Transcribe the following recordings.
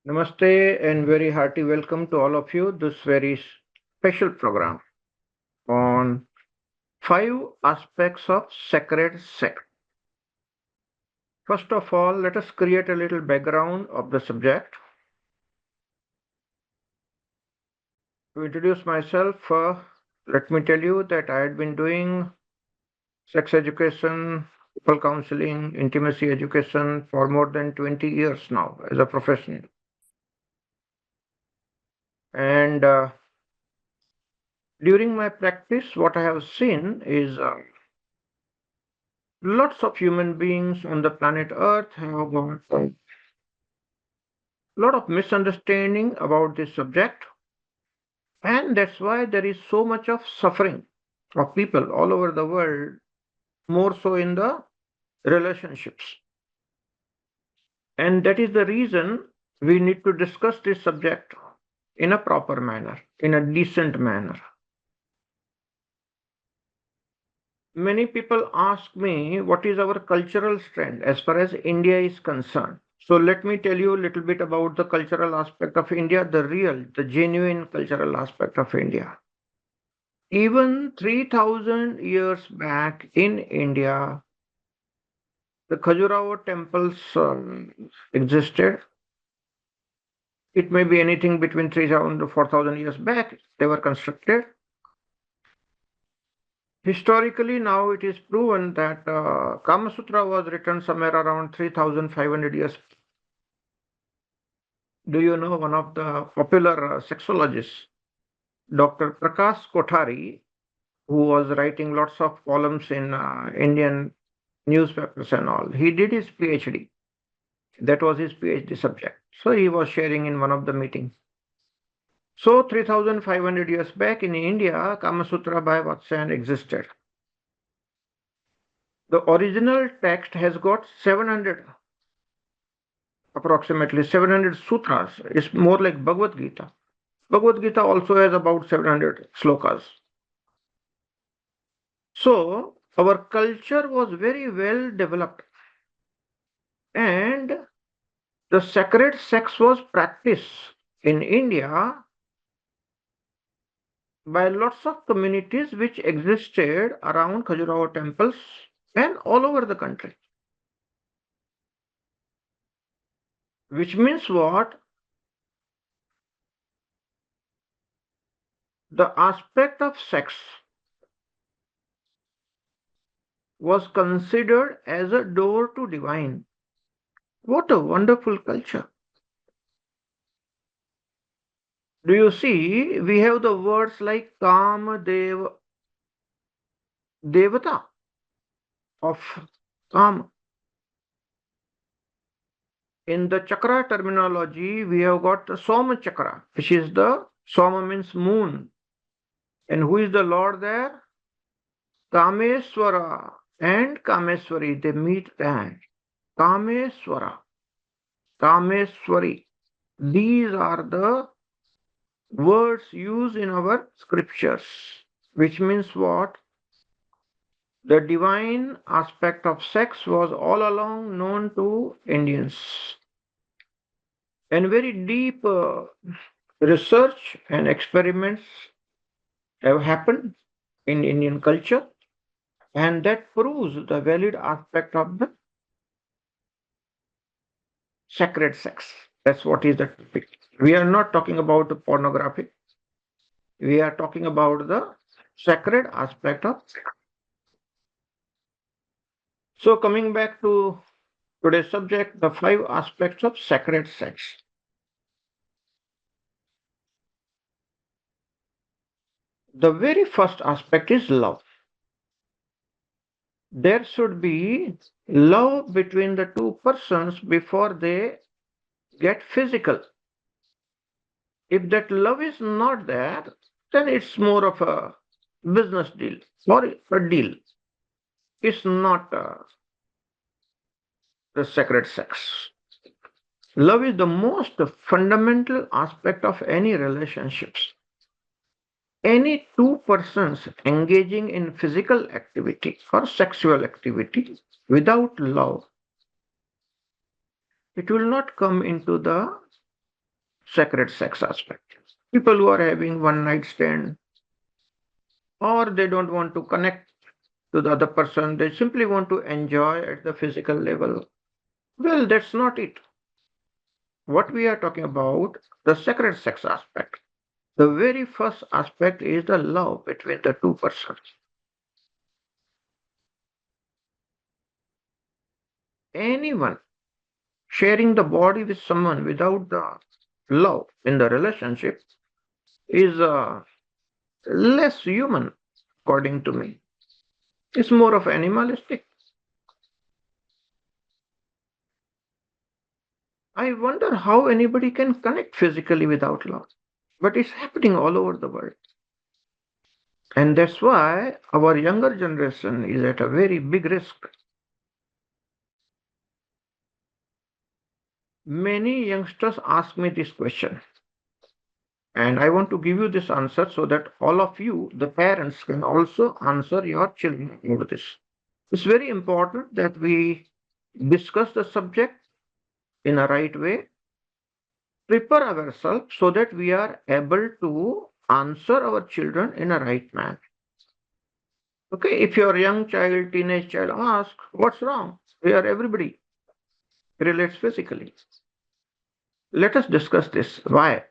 Namaste and very hearty welcome to all of you. This very special program on five aspects of sacred sex. First of all, let us create a little background of the subject. To introduce myself, let me tell you that I had been doing sex education, people counseling, intimacy education for more than 20 years now as a professional. And during my practice, what I have seen is lots of human beings on the planet Earth have got a lot of misunderstanding about this subject, and that's why there is so much of suffering of people all over the world, more so in the relationships. And that is the reason we need to discuss this subject in a proper manner, in a decent manner. Many people ask me what is our cultural strength as far as India is concerned. So let me tell you a little bit about the cultural aspect of India, the real, the genuine cultural aspect of India. Even 3000 years back in India, the Khajuraho temples existed. It may be anything between 3000 to 4000 years back, they were constructed. Historically, now it is proven that Kama Sutra was written somewhere around 3500 years. Do you know one of the popular sexologists, Dr. Prakash Kothari, who was writing lots of columns in Indian newspapers and all? He did his PhD. That was his PhD subject. So he was sharing in one of the meetings. So 3500 years back in India, Kama Sutra by Vatsyayan existed. The original text has got 700, approximately 700 sutras. It's more like Bhagavad Gita. Bhagavad Gita also has about 700 slokas. So our culture was very well developed, and the sacred sex was practiced in India by lots of communities which existed around Khajuraho temples and all over the country. Which means what? The aspect of sex was considered as a door to divine. What a wonderful culture. Do you see? We have the words like Kama Devata of Kama. In the chakra terminology, we have got the Soma chakra, which is the Soma means moon. And who is the Lord there? Kameswara and Kameswari, they meet there. Kameswara, Kameswari. These are the words used in our scriptures, which means what? The divine aspect of sex was all along known to Indians. And very deep research and experiments have happened in Indian culture, and that proves the valid aspect of the sacred sex. That's what is the topic. We are not talking about the pornography. We are talking about the sacred aspect of sex. So coming back to today's subject, the five aspects of sacred sex. The very first aspect is love. There should be love between the two persons before they get physical. If that love is not there, then it's more of a business deal or a deal. It's not the sacred sex. Love is the most fundamental aspect of any relationships. Any two persons engaging in physical activity or sexual activity without love, it will not come into the sacred sex aspect. People who are having one night stand, or they don't want to connect to the other person, they simply want to enjoy at the physical level. Well, that's not it. What we are talking about, the sacred sex aspect. The very first aspect is the love between the two persons. Anyone sharing the body with someone without the love in the relationship is less human, according to me. It's more of animalistic. I wonder how anybody can connect physically without love. But it's happening all over the world. And that's why our younger generation is at a very big risk. Many youngsters ask me this question, and I want to give you this answer so that all of you, the parents, can also answer your children about this. It's very important that we discuss the subject in a right way, prepare ourselves so that we are able to answer our children in a right manner. Okay, if your young child, teenage child asks, what's wrong? Here everybody relates physically. Let us discuss this. Why?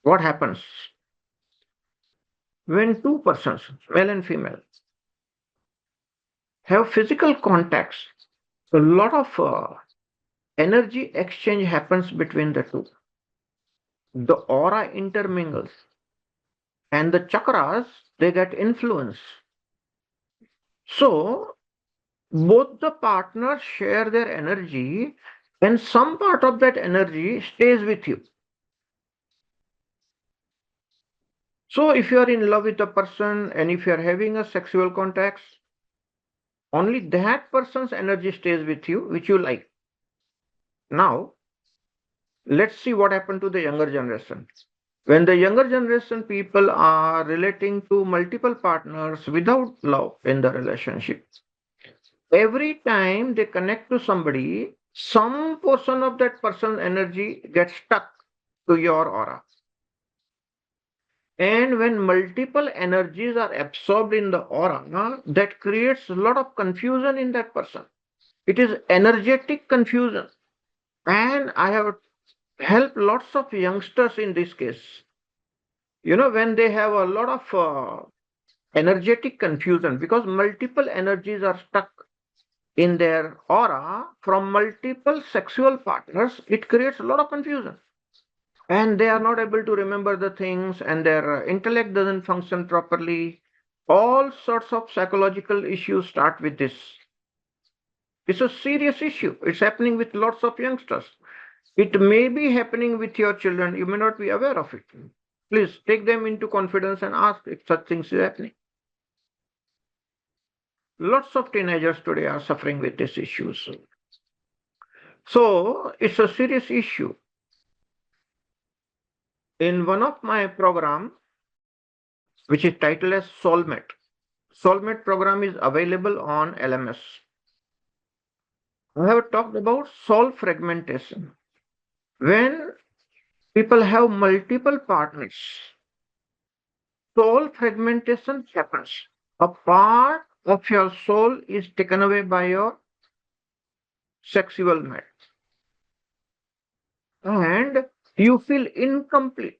What happens when two persons, male and female, have physical contacts? A lot of energy exchange happens between the two. The aura intermingles, and the chakras, they get influence. So both the partners share their energy, and some part of that energy stays with you. So if you are in love with a person and if you are having a sexual contacts, only that person's energy stays with you, which you like. Now, let's see what happened to the younger generation. When the younger generation people are relating to multiple partners without love in the relationship, every time they connect to somebody, some portion of that person's energy gets stuck to your aura. And when multiple energies are absorbed in the aura, that creates a lot of confusion in that person. It is energetic confusion. And I have helped lots of youngsters in this case. When they have a lot of energetic confusion because multiple energies are stuck in their aura from multiple sexual partners, it creates a lot of confusion. And they are not able to remember the things, and their intellect doesn't function properly. All sorts of psychological issues start with this. It's a serious issue. It's happening with lots of youngsters. It may be happening with your children. You may not be aware of it. Please take them into confidence and ask if such things is happening. Lots of teenagers today are suffering with these issues. So it's a serious issue. In one of my program, which is titled as SOULMATE, SOULMATE program is available on LMS. I have talked about soul fragmentation. When people have multiple partners, soul fragmentation happens. A part of your soul is taken away by your sexual mate, and you feel incomplete.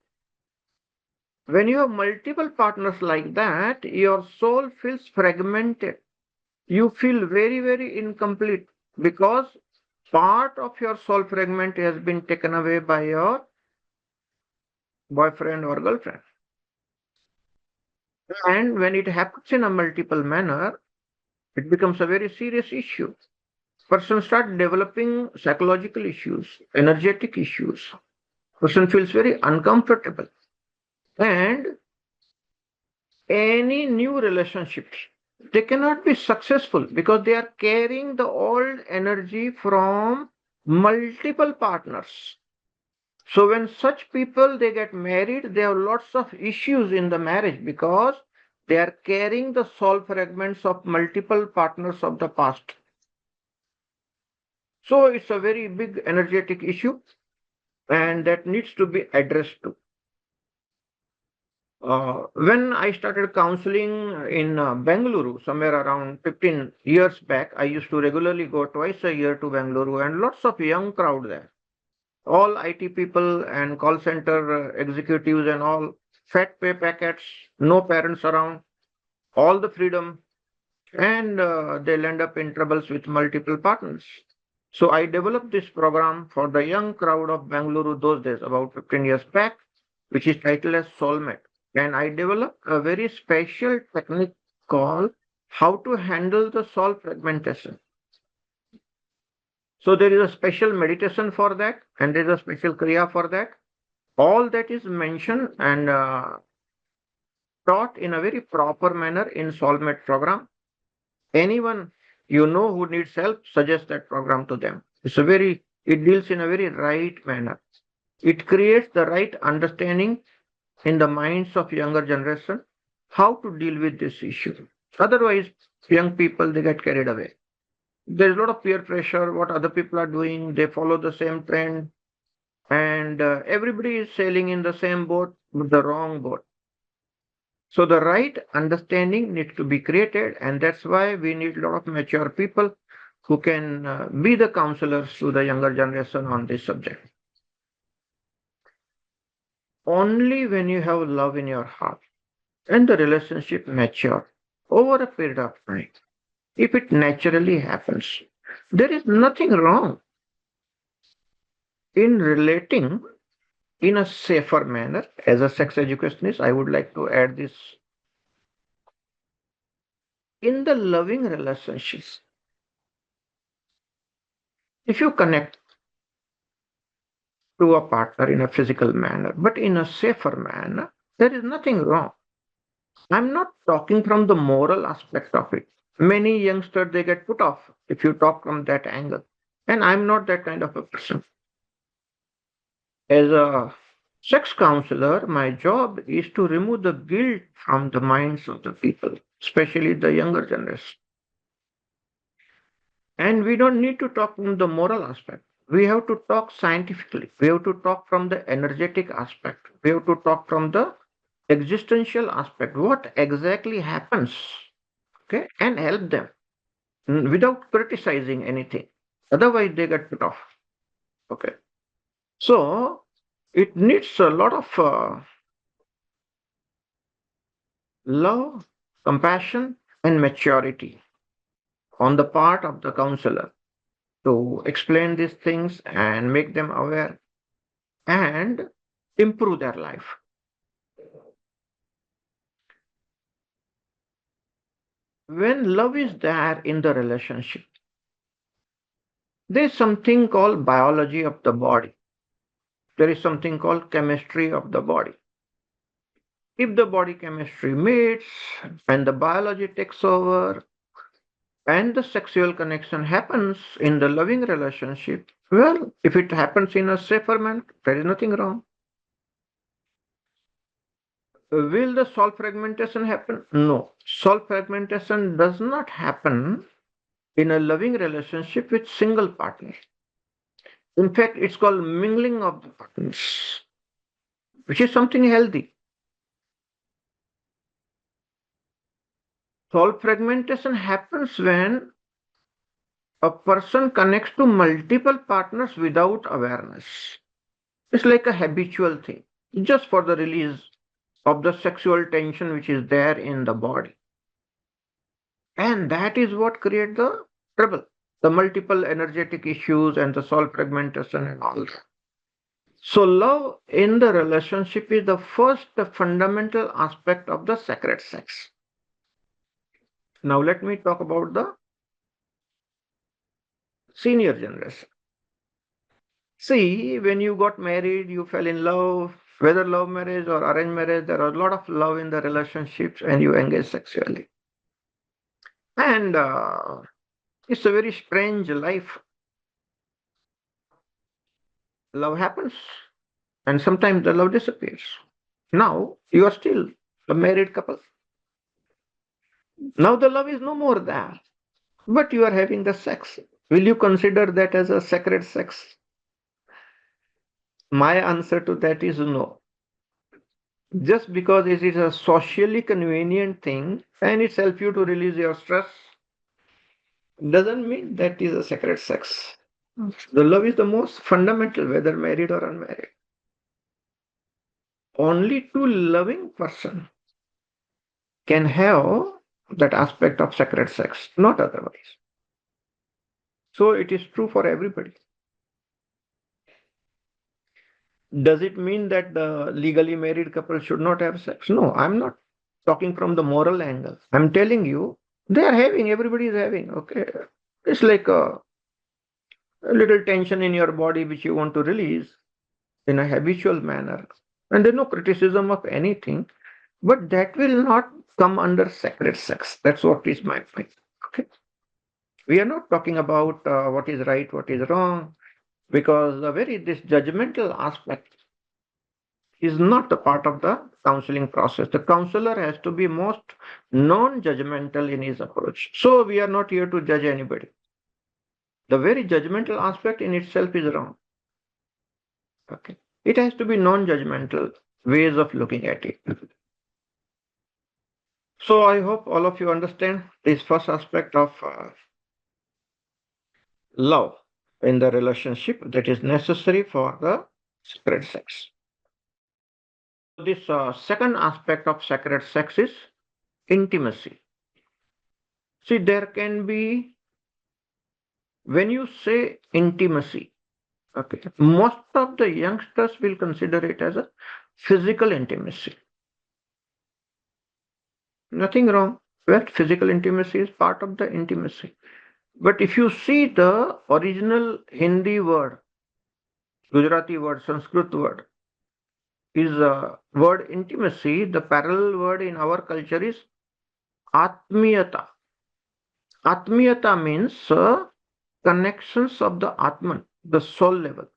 When you have multiple partners like that, your soul feels fragmented. You feel very, very incomplete because part of your soul fragment has been taken away by your boyfriend or girlfriend. And when it happens in a multiple manner, it becomes a very serious issue. Person start developing psychological issues, energetic issues. Person feels very uncomfortable. And any new relationships, they cannot be successful because they are carrying the old energy from multiple partners. So when such people they get married, they have lots of issues in the marriage because they are carrying the soul fragments of multiple partners of the past. So it's a very big energetic issue. and that needs to be addressed to. When I started counseling in Bengaluru, somewhere around 15 years back, I used to regularly go twice a year to Bengaluru, and lots of young crowd there. All IT people and call center executives and all, fat pay packets, no parents around, all the freedom, and they'll end up in troubles with multiple partners. So I developed this program for the young crowd of Bangalore those days, about 15 years back, which is titled as SOULMATE. And I developed a very special technique called how to handle the soul fragmentation. So there is a special meditation for that, and there is a special kriya for that. All that is mentioned and taught in a very proper manner in SOULMATE program. Anyone who needs help, suggest that program to them. It deals in a very right manner. It creates the right understanding in the minds of younger generation how to deal with this issue. Otherwise, young people, they get carried away. There's a lot of peer pressure, what other people are doing, they follow the same trend, and everybody is sailing in the same boat, with the wrong boat. So the right understanding needs to be created, and that's why we need a lot of mature people who can be the counselors to the younger generation on this subject. Only when you have love in your heart and the relationship mature over a period of time, if it naturally happens, there is nothing wrong in relating in a safer manner. As a sex educationist, I would like to add this. In the loving relationships, if you connect to a partner in a physical manner, but in a safer manner, there is nothing wrong. I'm not talking from the moral aspect of it. Many youngsters, they get put off if you talk from that angle. And I'm not that kind of a person. As a sex counselor, my job is to remove the guilt from the minds of the people, especially the younger generation. And we don't need to talk from the moral aspect. We have to talk scientifically. We have to talk from the energetic aspect. We have to talk from the existential aspect. What exactly happens? Okay, and help them without criticizing anything. Otherwise, they get put off. Okay, so it needs a lot of love, compassion, and maturity on the part of the counselor to explain these things and make them aware and improve their life. When love is there in the relationship, there is something called biology of the body. There is something called chemistry of the body. If the body chemistry meets and the biology takes over and the sexual connection happens in the loving relationship, well, if it happens in a safer manner, there is nothing wrong. Will the soul fragmentation happen? No. Soul fragmentation does not happen in a loving relationship with single partner. In fact, it's called mingling of the partners, which is something healthy. Soul fragmentation happens when a person connects to multiple partners without awareness. It's like a habitual thing, just for the release of the sexual tension which is there in the body. And that is what creates the trouble, the multiple energetic issues and the soul fragmentation and all that. So, love in the relationship is the first fundamental aspect of the sacred sex. Now, let me talk about the senior generation. See, when you got married, you fell in love, whether love marriage or arranged marriage, there was a lot of love in the relationships and you engage sexually. And it's a very strange life. Love happens, and sometimes the love disappears. Now you are still a married couple. Now the love is no more there, but you are having the sex. Will you consider that as a sacred sex? My answer to that is no. Just because it is a socially convenient thing and it helps you to release your stress doesn't mean that is a sacred sex. The love is the most fundamental, whether married or unmarried. Only two loving person can have that aspect of sacred sex, not otherwise. So it is true for everybody. Does it mean that the legally married couple should not have sex? No, I'm not talking from the moral angle. I'm telling you, they are having, everybody is having, okay? It's like a little tension in your body which you want to release in a habitual manner. And there's no criticism of anything, but that will not come under sacred sex. That's what is my point. Okay. We are not talking about what is right, what is wrong, because the very this judgmental aspect is not a part of the counseling process. The counselor has to be most non-judgmental in his approach. So we are not here to judge anybody. The very judgmental aspect in itself is wrong. Okay. It has to be non-judgmental ways of looking at it. So I hope all of you understand this first aspect of love in the relationship that is necessary for the sacred sex. This second aspect of sacred sex is intimacy. See, there can be, when you say intimacy, okay, most of the youngsters will consider it as a physical intimacy. Nothing wrong. Well, physical intimacy is part of the intimacy. But if you see the original Hindi word, Gujarati word, Sanskrit word, is a word intimacy, the parallel word in our culture is Atmiyata. Atmiyata means connections of the Atman, the soul level,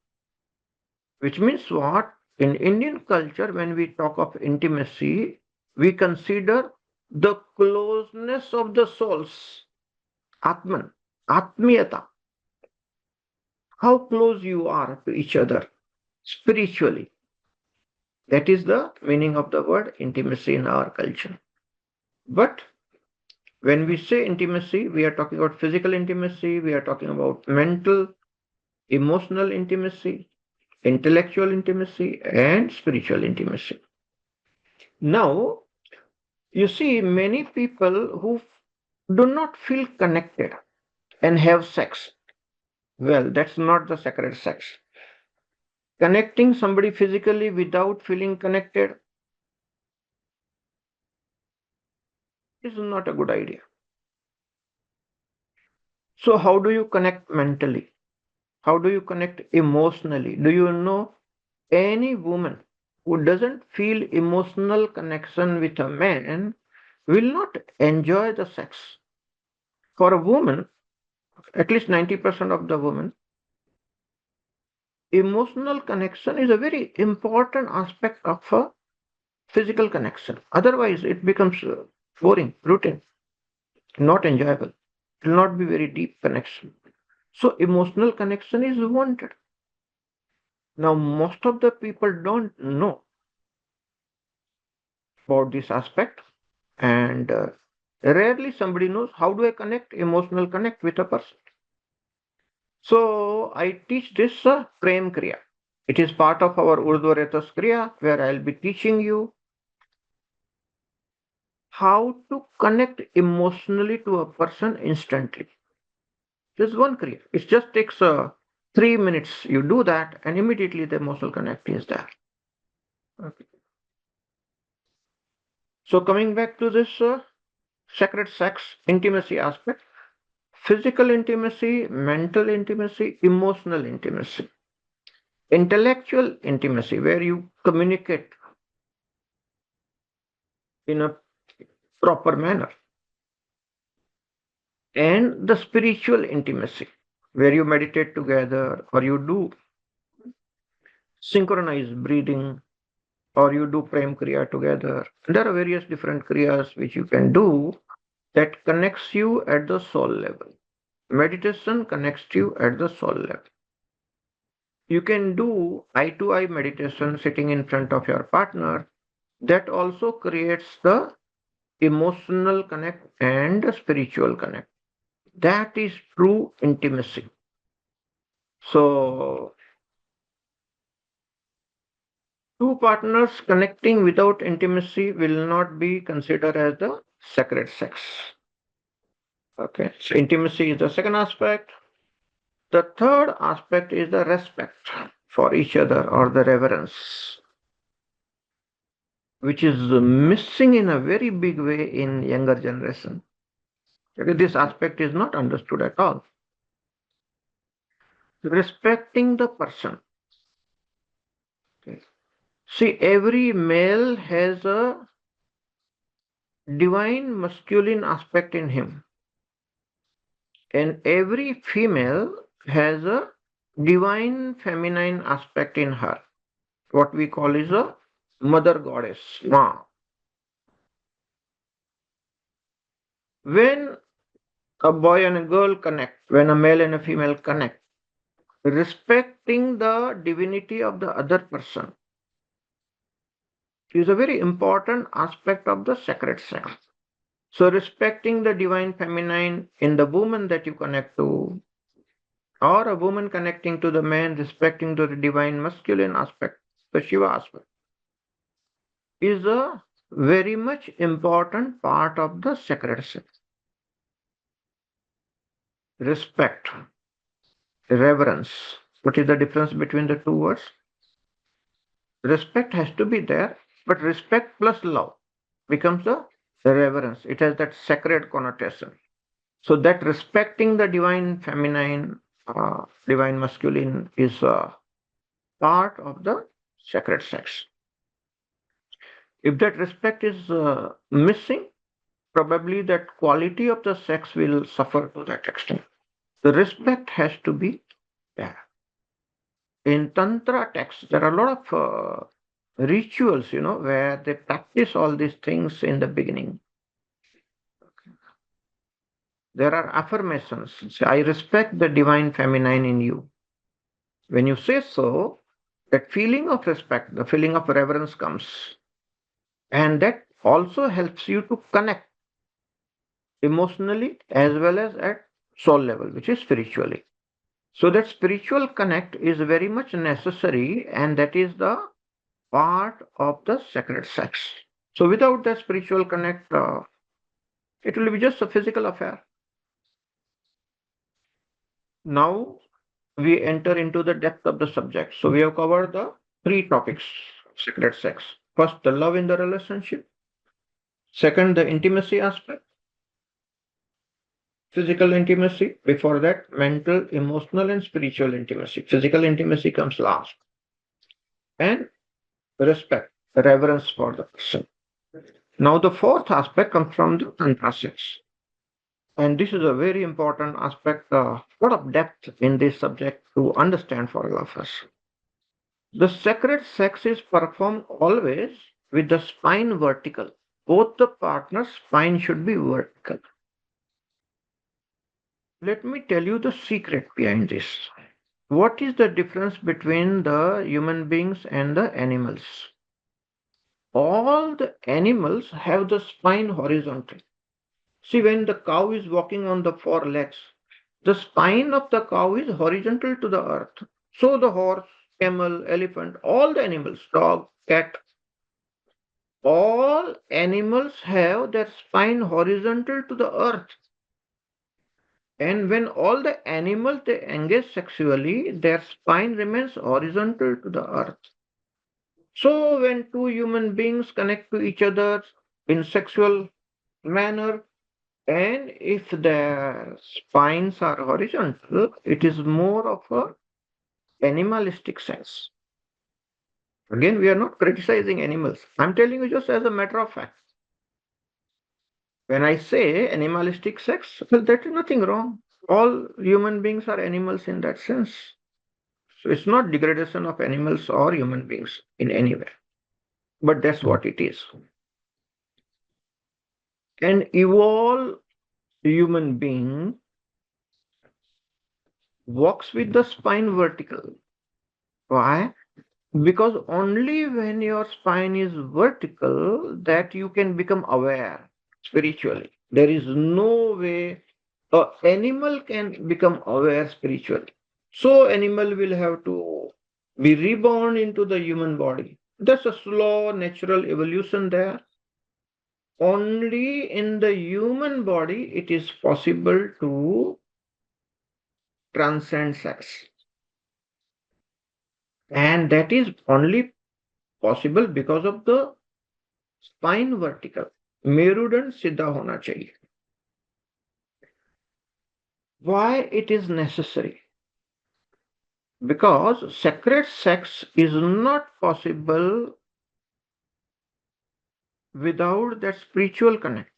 which means what? In Indian culture, when we talk of intimacy, we consider the closeness of the souls, Atman, Atmiyata, how close you are to each other spiritually. That is the meaning of the word intimacy in our culture. But when we say intimacy, we are talking about physical intimacy, we are talking about mental, emotional intimacy, intellectual intimacy, and spiritual intimacy. Now, you see, many people who do not feel connected and have sex. Well, that's not the sacred sex. Connecting somebody physically without feeling connected is not a good idea. So, how do you connect mentally? How do you connect emotionally? Do you know any woman who doesn't feel emotional connection with a man will not enjoy the sex? For a woman, at least 90% of the women, emotional connection is a very important aspect of a physical connection. Otherwise, it becomes boring, routine, not enjoyable. It will not be very deep connection. So, emotional connection is wanted. Now, most of the people don't know about this aspect, and rarely somebody knows how do I connect, emotional connect with a person. So, I teach this Prem Kriya. It is part of our Urdu Retas Kriya, where I'll be teaching you how to connect emotionally to a person instantly. This is one Kriya. It just takes 3 minutes. You do that, and immediately the emotional connect is there. Okay. So, coming back to this sacred sex intimacy aspect, physical intimacy, mental intimacy, emotional intimacy, intellectual intimacy, where you communicate in a proper manner, and the spiritual intimacy, where you meditate together or you do synchronized breathing or you do prem kriya together. There are various different kriyas which you can do that connects you at the soul level. Meditation connects you at the soul level. You can do eye to eye meditation sitting in front of your partner. That also creates the emotional connect and spiritual connect. That is true intimacy. So, two partners connecting without intimacy will not be considered as the sacred sex. Okay, so intimacy is the second aspect. The third aspect is the respect for each other or the reverence, which is missing in a very big way in younger generation. Okay, this aspect is not understood at all. Respecting the person. Okay. See, every male has a divine masculine aspect in him, and every female has a divine feminine aspect in her. What we call is a mother goddess, Ma. When a boy and a girl connect, when a male and a female connect, respecting the divinity of the other person is a very important aspect of the sacred sex. So, respecting the divine feminine in the woman that you connect to, or a woman connecting to the man, respecting to the divine masculine aspect, the Shiva aspect, is a very much important part of the sacred sex. Respect, reverence. What is the difference between the two words? Respect has to be there, but respect plus love becomes a reverence. It has that sacred connotation. So that respecting the divine feminine, divine masculine is a part of the sacred sex. If that respect is missing, probably that quality of the sex will suffer to that extent. The respect has to be there. In Tantra texts, there are a lot of rituals, where they practice all these things in the beginning. There are affirmations. Say, I respect the divine feminine in you. When you say so, that feeling of respect, the feeling of reverence comes. And that also helps you to connect emotionally as well as at soul level, which is spiritually. So that spiritual connect is very much necessary, and that is the part of the sacred sex. So without the spiritual connect, it will be just a physical affair. Now we enter into the depth of the subject. So we have covered the three topics of sacred sex. First, the love in the relationship. Second, the intimacy aspect, physical intimacy. Before that, mental, emotional, and spiritual intimacy. Physical intimacy comes last. And respect, reverence for the person. Now, the fourth aspect comes from the Tantra sex. And this is a very important aspect, a lot of depth in this subject to understand for all of us. The sacred sex is performed always with the spine vertical. Both the partners' spine should be vertical. Let me tell you the secret behind this. What is the difference between the human beings and the animals? All the animals have the spine horizontal. See, when the cow is walking on the four legs, the spine of the cow is horizontal to the earth. So the horse, camel, elephant, all the animals, dog, cat, all animals have their spine horizontal to the earth. And when all the animals they engage sexually, their spine remains horizontal to the earth. So when two human beings connect to each other in sexual manner, and if their spines are horizontal, it is more of a animalistic sense. Again, we are not criticizing animals. I'm telling you just as a matter of fact. When I say animalistic sex, well, there is nothing wrong. All human beings are animals in that sense. So it's not degradation of animals or human beings in any way. But that's what it is. An evolved human being walks with the spine vertical. Why? Because only when your spine is vertical that you can become aware spiritually. There is no way a animal can become aware spiritually. So animal will have to be reborn into the human body. That's a slow natural evolution there. Only in the human body it is possible to transcend sex. And that is only possible because of the spine vertical मेरुदंड सीधा होना चाहिए. Why it is necessary? Because sacred sex is not possible without that spiritual connection,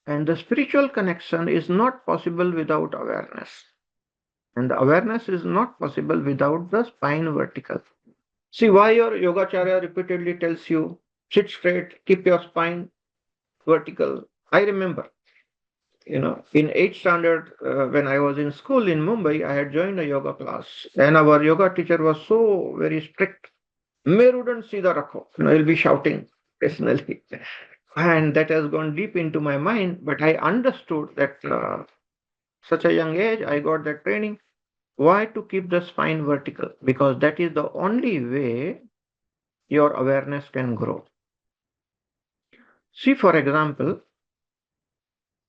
and the spiritual connection is not possible without awareness, and the awareness is not possible without the spine vertical. See why your yogacharya repeatedly tells you sit straight, keep your spine vertical. I remember, in 8th standard, when I was in school in Mumbai, I had joined a yoga class, and our yoga teacher was so very strict. Merudan Sida Rakho. He'll be shouting personally. And that has gone deep into my mind, but I understood that such a young age, I got that training. Why to keep the spine vertical? Because that is the only way your awareness can grow. See, for example,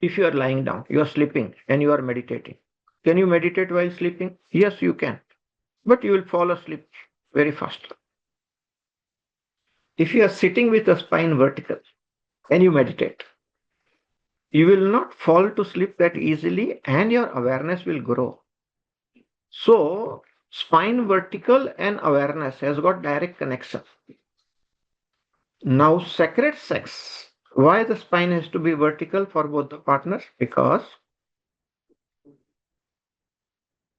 if you are lying down, you are sleeping and you are meditating. Can you meditate while sleeping? Yes, you can. But you will fall asleep very fast. If you are sitting with the spine vertical and you meditate, you will not fall to sleep that easily and your awareness will grow. So, spine vertical and awareness has got direct connection. Now, sacred sex. Why the spine has to be vertical for both the partners? Because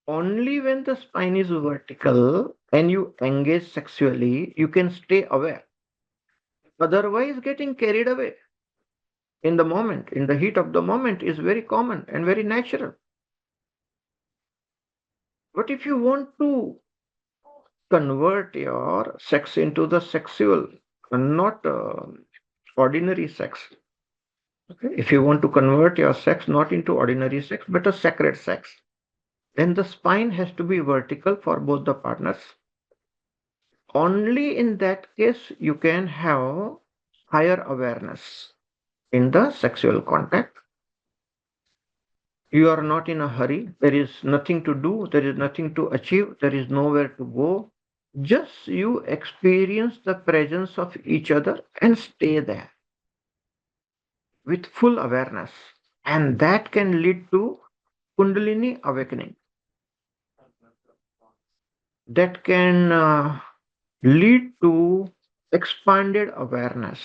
only when the spine is vertical and you engage sexually, you can stay aware. Otherwise, getting carried away in the moment, in the heat of the moment, is very common and very natural. But if you want to convert your sex into the sexual, not ordinary sex, okay? If you want to convert your sex not into ordinary sex, but a sacred sex, then the spine has to be vertical for both the partners. Only in that case you can have higher awareness in the sexual contact. You are not in a hurry. There is nothing to do. There is nothing to achieve. There is nowhere to go. Just you experience the presence of each other and stay there with full awareness. And that can lead to Kundalini awakening. That can lead to expanded awareness.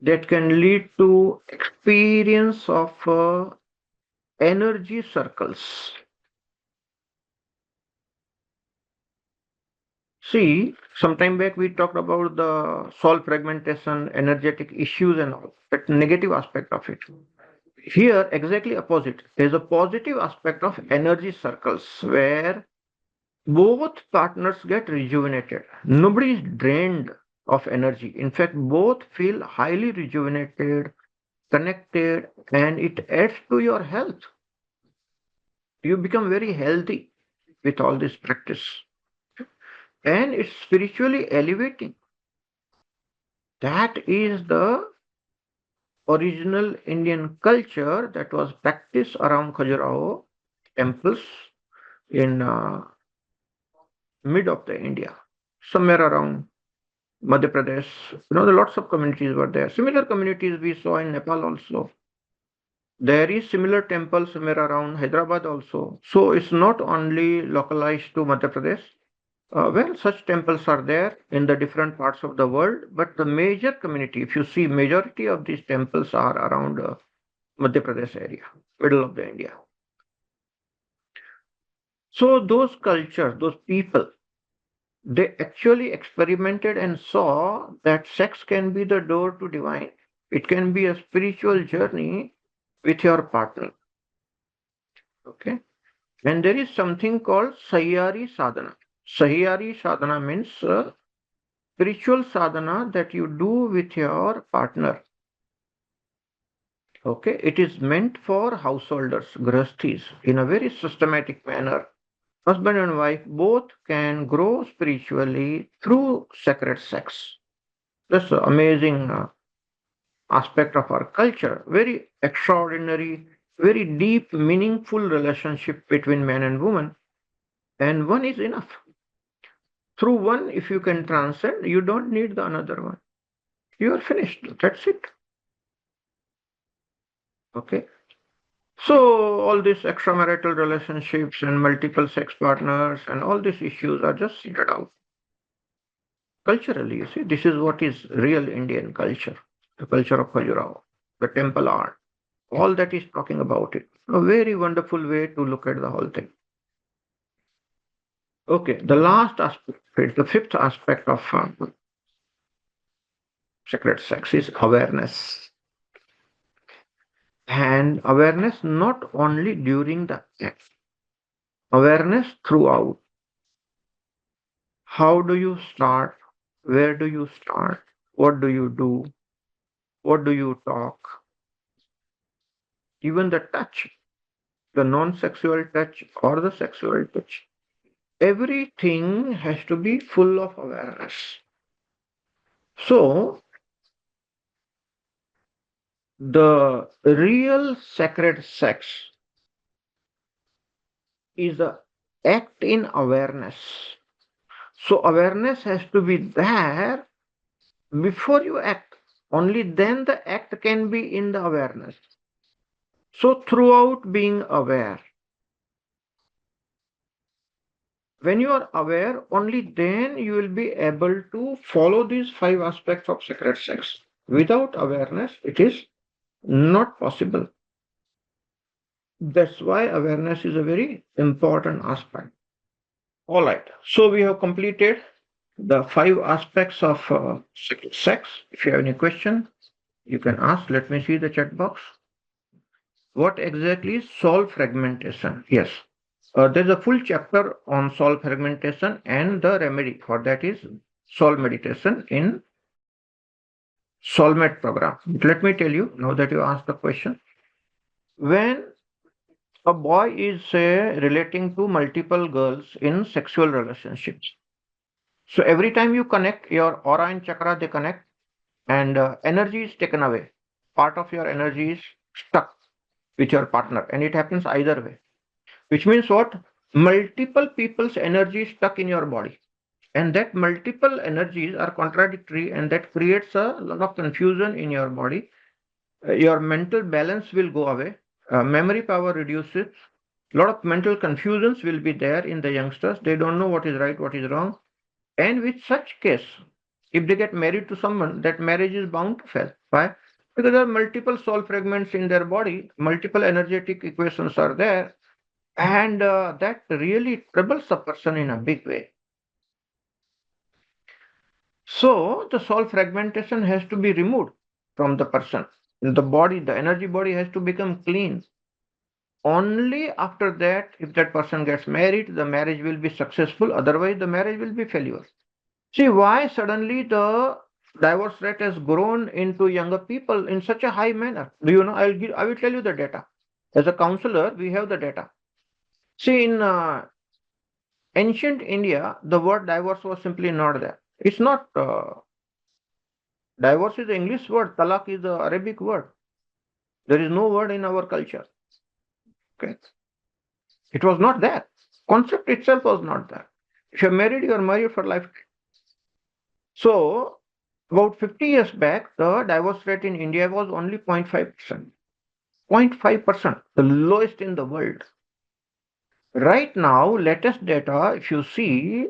That can lead to experience of energy circles. See, sometime back we talked about the soul fragmentation, energetic issues, and all that negative aspect of it. Here, exactly opposite. There's a positive aspect of energy circles where both partners get rejuvenated. Nobody is drained of energy. In fact, both feel highly rejuvenated, connected, and it adds to your health. You become very healthy with all this practice, and it's spiritually elevating. That is the original Indian culture that was practiced around Khajuraho temples in mid of the India, somewhere around Madhya Pradesh. There lots of communities were there. Similar communities we saw in Nepal also. There is similar temple somewhere around Hyderabad also. So it's not only localized to Madhya Pradesh. Well, such temples are there in the different parts of the world, but the major community, if you see, majority of these temples are around Madhya Pradesh area, middle of the India. So those cultures, those people, they actually experimented and saw that sex can be the door to divine. It can be a spiritual journey with your partner. Okay. And there is something called Sahyari Sadhana. Sahyari Sadhana means spiritual sadhana that you do with your partner. Okay, it is meant for householders, grahasthis, in a very systematic manner. Husband and wife both can grow spiritually through sacred sex. That's an amazing aspect of our culture. Very extraordinary, very deep, meaningful relationship between man and woman. And one is enough. Through one, if you can transcend, you don't need the another one. You are finished. That's it. Okay. So all these extramarital relationships and multiple sex partners and all these issues are just sorted out culturally. You see, this is what is real Indian culture, the culture of Khajuraho, the temple art. All that is talking about it. A very wonderful way to look at the whole thing. Okay, the last aspect, the fifth aspect of sacred sex is awareness. And awareness not only during the act, awareness throughout. How do you start? Where do you start? What do you do? What do you talk? Even the touch, the non sexual touch or the sexual touch. Everything has to be full of awareness. So, the real sacred sex is the act in awareness. So, awareness has to be there before you act. Only then the act can be in the awareness. So, throughout being aware, when you are aware, only then you will be able to follow these five aspects of sacred sex. Without awareness, it is not possible. That's why awareness is a very important aspect. All right. So we have completed the five aspects of sacred sex. If you have any question, you can ask. Let me see the chat box. What exactly is soul fragmentation? Yes. There's a full chapter on soul fragmentation, and the remedy for that is soul meditation in SOULMATE program. Let me tell you, now that you asked the question, when a boy is, say, relating to multiple girls in sexual relationships, so every time you connect, your aura and chakra, they connect, and energy is taken away. Part of your energy is stuck with your partner, and it happens either way. Which means what? Multiple people's energy is stuck in your body. And that multiple energies are contradictory, and that creates a lot of confusion in your body. Your mental balance will go away. Memory power reduces. A lot of mental confusions will be there in the youngsters. They don't know what is right, what is wrong. And with such case, if they get married to someone, that marriage is bound to fail. Why? Because there are multiple soul fragments in their body, multiple energetic equations are there, and that really troubles a person in a big way. So the soul fragmentation has to be removed from the person. The body, the energy body has to become clean. Only after that, if that person gets married, the marriage will be successful. Otherwise, the marriage will be failure. See why suddenly the divorce rate has grown into younger people in such a high manner. Do you know? I will tell you the data. As a counselor, we have the data. See, in ancient India, the word divorce was simply not there. It's not. Divorce is the English word. Talak is the Arabic word. There is no word in our culture. Okay, it was not there. Concept itself was not there. If you're married, you're married for life. So about 50 years back, the divorce rate in India was only 0.5%. 0.5%, the lowest in the world. Right now, latest data, if you see,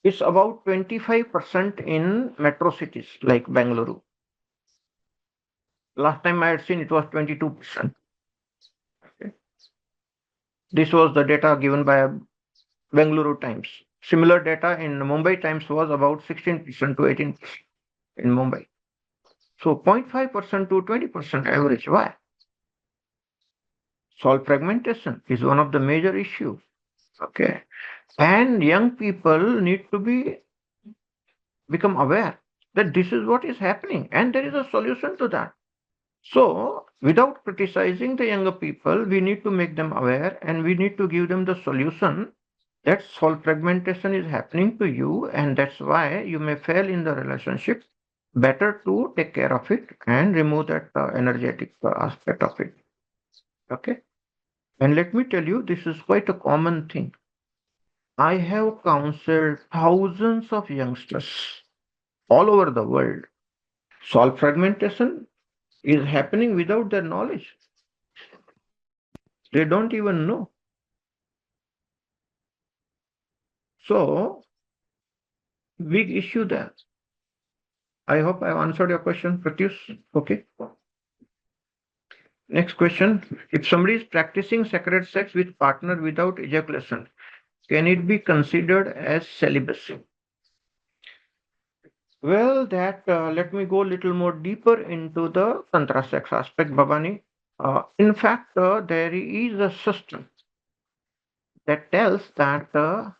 it's about 25% in metro cities like Bangalore. Last time I had seen it was 22%. Okay. This was the data given by Bangalore Times. Similar data in Mumbai Times was about 16% to 18% in Mumbai. So 0.5% to 20% average. Why? Soul fragmentation is one of the major issues. Okay. And young people need to become aware that this is what is happening and there is a solution to that. So, without criticizing the younger people, we need to make them aware and we need to give them the solution that soul fragmentation is happening to you, and that's why you may fail in the relationship. Better to take care of it and remove that energetic aspect of it. Okay. And let me tell you, this is quite a common thing. I have counseled thousands of youngsters all over the world. Soul fragmentation is happening without their knowledge. They don't even know. So, big issue there. I hope I've answered your question, Pratyush. Okay. Next question. If somebody is practicing sacred sex with partner without ejaculation, can it be considered as celibacy? Well, that let me go a little more deeper into the tantra sex aspect, Babani. In fact, there is a system that tells that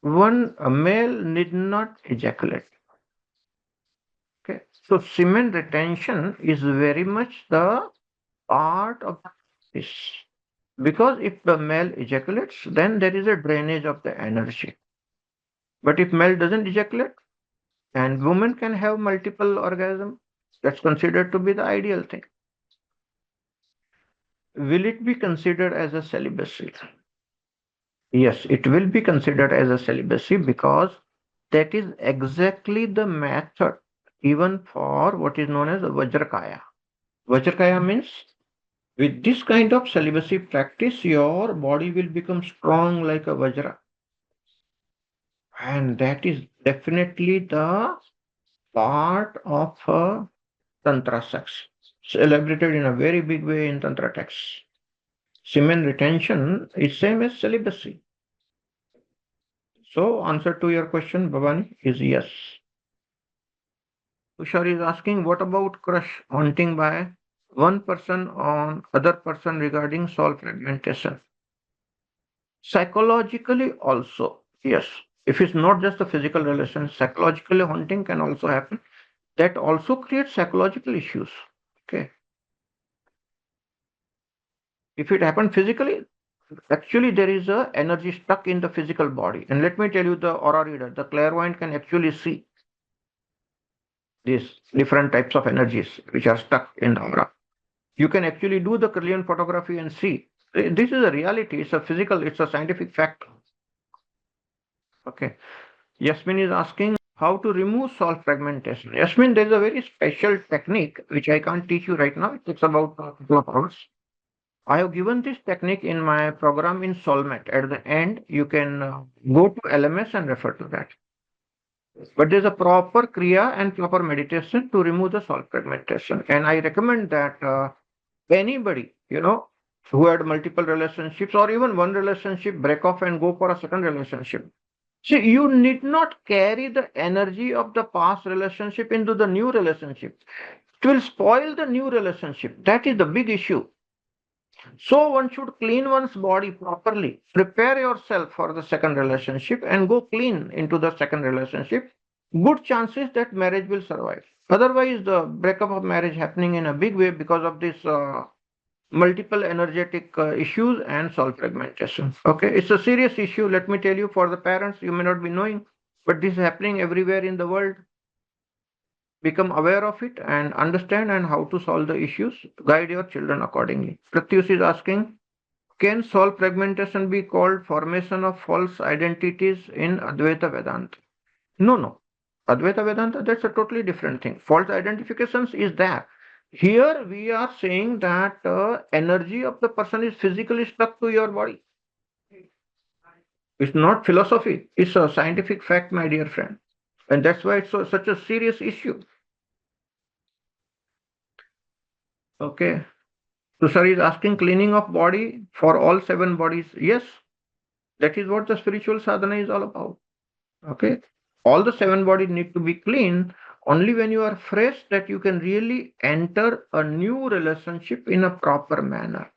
one a male need not ejaculate. Okay, so semen retention is very much the part of this because if the male ejaculates, then there is a drainage of the energy. But if male doesn't ejaculate, and women can have multiple orgasm, that's considered to be the ideal thing. Will it be considered as a celibacy? Yes, it will be considered as a celibacy because that is exactly the method even for what is known as a Vajrakaya. Vajrakaya means with this kind of celibacy practice, your body will become strong like a Vajra. And that is definitely the part of Tantra sex, celebrated in a very big way in Tantra texts. Semen retention is same as celibacy. So, answer to your question, Bhavani, is yes. Tushar is asking, what about crush haunting by one person on other person regarding soul fragmentation? Psychologically also, yes. If it's not just a physical relation, psychologically haunting can also happen. That also creates psychological issues. Okay. If it happened physically, actually there is a energy stuck in the physical body. And let me tell you, the aura reader, the clairvoyant can actually see these different types of energies which are stuck in the aura. You can actually do the Kirlian photography and see. This is a reality. It's a physical, it's a scientific fact. Okay. Yasmin is asking how to remove salt fragmentation. Yasmin, there is a very special technique which I can't teach you right now. It takes about a couple of hours. I have given this technique in my program in SOULMATE. At the end, you can go to LMS and refer to that. But there's a proper Kriya and proper meditation to remove the salt fragmentation. And I recommend that anybody, who had multiple relationships or even one relationship, break off and go for a second relationship. See, you need not carry the energy of the past relationship into the new relationship. It will spoil the new relationship. That is the big issue. So one should clean one's body properly, prepare yourself for the second relationship and go clean into the second relationship. Good chances that marriage will survive. Otherwise, the breakup of marriage happening in a big way because of this multiple energetic issues and soul fragmentation. Okay, it's a serious issue. Let me tell you, for the parents, you may not be knowing, but this is happening everywhere in the world. Become aware of it and understand and how to solve the issues. Guide your children accordingly. Pratyush is asking, can soul fragmentation be called formation of false identities in Advaita Vedanta? No, no. Advaita Vedanta, that's a totally different thing. False identifications is there. Here we are saying that energy of the person is physically stuck to your body. It's not philosophy. It's a scientific fact, my dear friend. And that's why it's such a serious issue. Okay. So, sir is asking cleaning of body for all seven bodies. Yes, that is what the spiritual sadhana is all about. Okay. All the seven bodies need to be clean. Only when you are fresh that you can really enter a new relationship in a proper manner.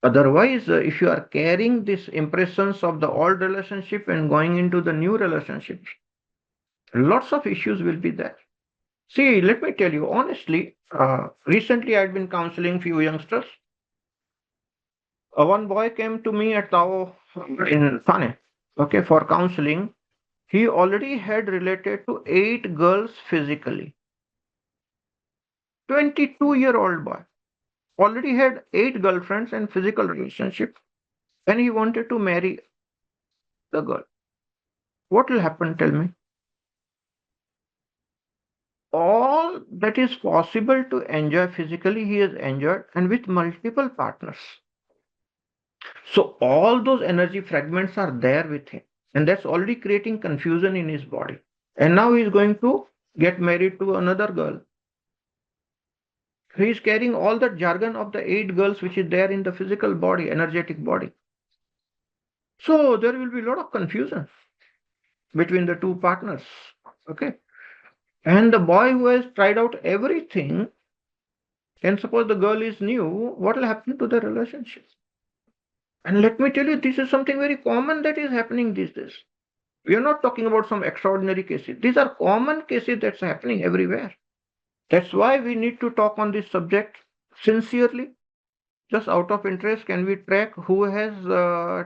Otherwise, if you are carrying these impressions of the old relationship and going into the new relationship, lots of issues will be there. See, let me tell you honestly, recently I'd been counseling few youngsters. One boy came to me at Tao in Thane, okay, for counseling. He already had related to 8 girls physically. 22-year-old boy already had 8 girlfriends and physical relationship, and he wanted to marry the girl. What will happen? Tell me. All that is possible to enjoy physically, he has enjoyed, and with multiple partners. So all those energy fragments are there with him, and that's already creating confusion in his body. And now he's going to get married to another girl. He is carrying all the jargon of the 8 girls which is there in the physical body, energetic body. So there will be a lot of confusion between the two partners. Okay. And the boy who has tried out everything, and suppose the girl is new, what will happen to the relationship? And let me tell you, this is something very common that is happening these days. We are not talking about some extraordinary cases. These are common cases that's happening everywhere. That's why we need to talk on this subject sincerely. Just out of interest, can we track who has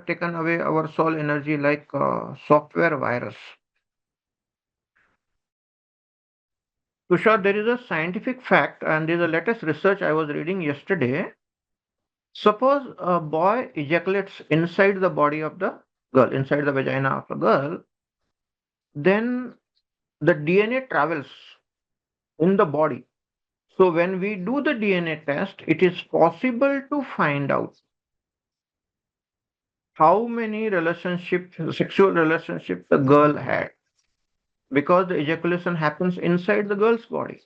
taken away our soul energy like software virus? Tushar, there is a scientific fact, and there's a latest research I was reading yesterday. Suppose a boy ejaculates inside the body of the girl, inside the vagina of a girl, then the DNA travels in the body. So when we do the DNA test, it is possible to find out how many relationships, sexual relationships the girl had, because the ejaculation happens inside the girl's body.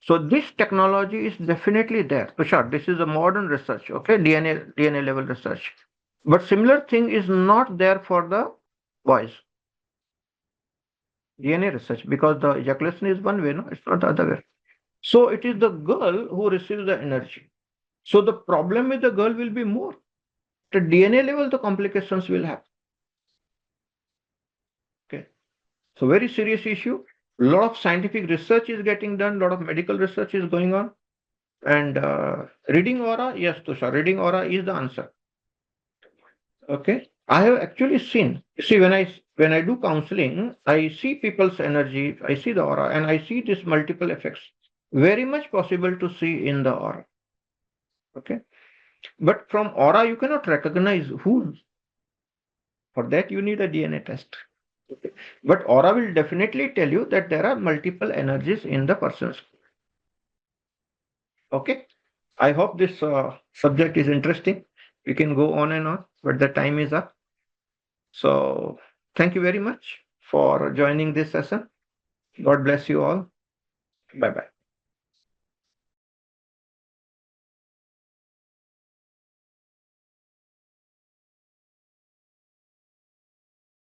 So this technology is definitely there. Tushar, this is a modern research, okay, DNA level research. But similar thing is not there for the boys. DNA research, because the ejaculation is one way, no, it's not the other way. So it is the girl who receives the energy. So the problem with the girl will be more. At DNA level, the complications will happen. Okay. So very serious issue. A lot of scientific research is getting done. A lot of medical research is going on. And reading aura, yes, Tushar, reading aura is the answer. Okay. I have actually seen. See, when I do counseling, I see people's energy, I see the aura, and I see these multiple effects. Very much possible to see in the aura. Okay. But from aura, you cannot recognize who. For that, you need a DNA test. Okay. But aura will definitely tell you that there are multiple energies in the person's. Okay. I hope this subject is interesting. We can go on and on, but the time is up. So thank you very much for joining this session. God bless you all. Bye bye.